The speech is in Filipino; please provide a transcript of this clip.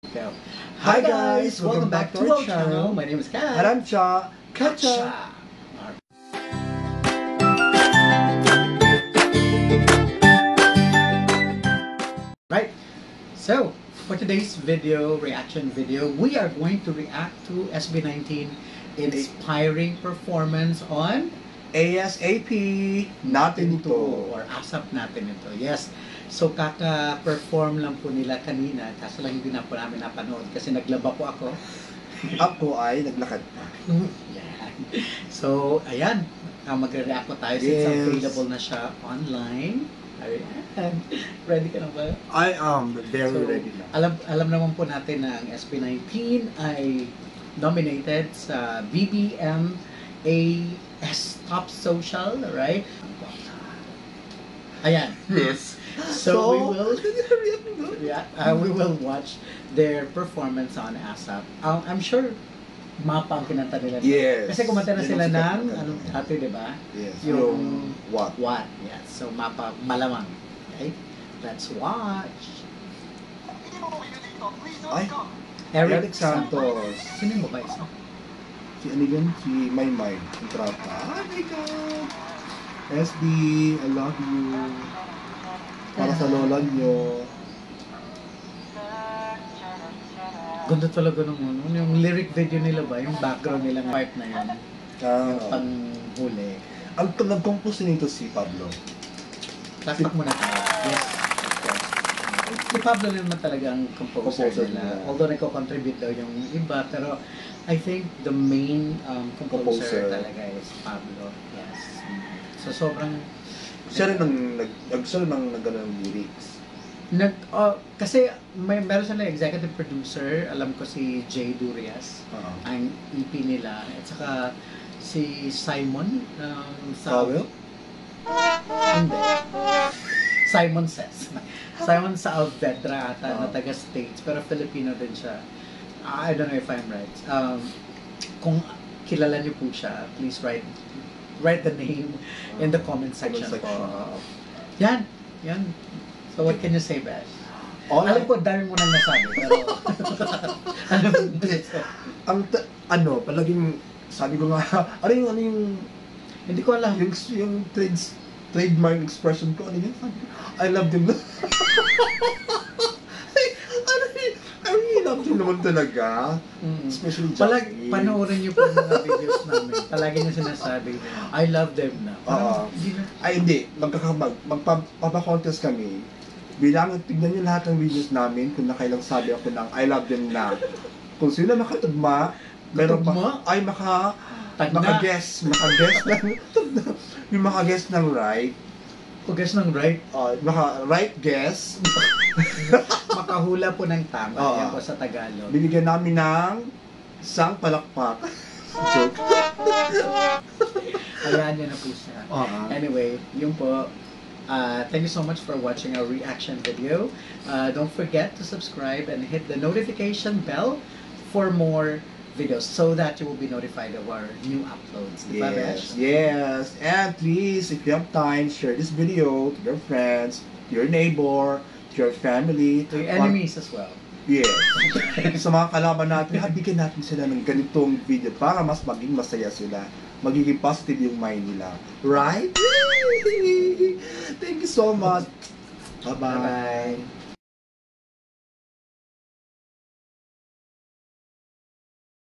Go. Hi guys, welcome back to our channel. My name is Kat. And I'm Cha. Katcha. Right. So for today's reaction video, we are going to react to SB19 inspiring performance on ASAP, natin ito. or ASAP natin ito. Yes. So kaka-perform lang po nila kanina, kaso lang hindi na po namin napanood kasi naglaba po ako. Ako ay naglakad pa. Yan. So, ayan. Magre-react po tayo since available na siya online. Ayan. Ready ka na ba? I am very So, ready na. Alam naman po natin na ang SB19 ay nominated sa BBMA's Top Social, right? Ayan. Yes. So we will watch their performance on ASAP. I'm sure mapa ang kinanta nila. Yes. Kasi kumanta na Yun sila ang sikat ng na kanta. anong dati, di ba? Yes. Yung what? What? Yes. So mapa malamang. Okay? Let's watch. Ay, Eric Eric Santos. Sino yung babae? Si ano yun? Si Maymay. Kontrata. Oh my God! SB, I love you. Para sa lola nyo. Ganda talaga nung ano. Yung lyric video nila ba? Yung background nilang part na yun. Yung panghuli. Ang nag-compose nito si Pablo. Takpak muna tayo. Yes. Si Pablo naman talaga ang composer nila. nila. Although nagko-contribute daw yung iba, pero I think the main composer talaga is Pablo. Yes. So sobrang Siya rin ang nag-ano ng lyrics. kasi meron sila executive producer, alam ko si Jay Durias, ang EP nila, at saka si Simon Powell? Hindi. Simon Says. Simon Saavedra ata na taga States, pero Filipino din siya. I don't know if I'm right. Kung kilala niyo po siya, please write the name in the comment section po. Yan. So what can you say, Besh? Alam ko, dami mo nang nasabi, pero palaging sabi ko nga, ano yung hindi ko alam. Yung trademark expression ko, ano yun? I love them. I really love them naman talaga. Especially Jackie. Panoorin niyo po yung mga videos namin. Palagi niyo sinasabi, I love them na. Hindi. Magpapakontest kami. Bilang tignan niyo lahat ng videos namin kung nakailang sabi ako ng I love them na. Kung sila makatugma, meron pa, ay maka-guess ng yung maka-guess ng right. Pag-guess ng right? Maka-right guess. Makahula po ng tama. Yan po sa Tagalog. Binigyan namin ng isang palakpak. Joke. Ayan, yan na po siya. Anyway, yun po. Thank you so much for watching our reaction video. Don't forget to subscribe and hit the notification bell for more videos so that you will be notified of our new uploads. Yes. And please, if you have time, share this video to your friends, to your neighbor, to your family, to your enemies as well. Yes. Sa mga kalaban natin, bigyan natin sila ng ganitong video para mas maging masaya sila. Magiging positive yung mind nila. Right? Thank you so much. Bye-bye.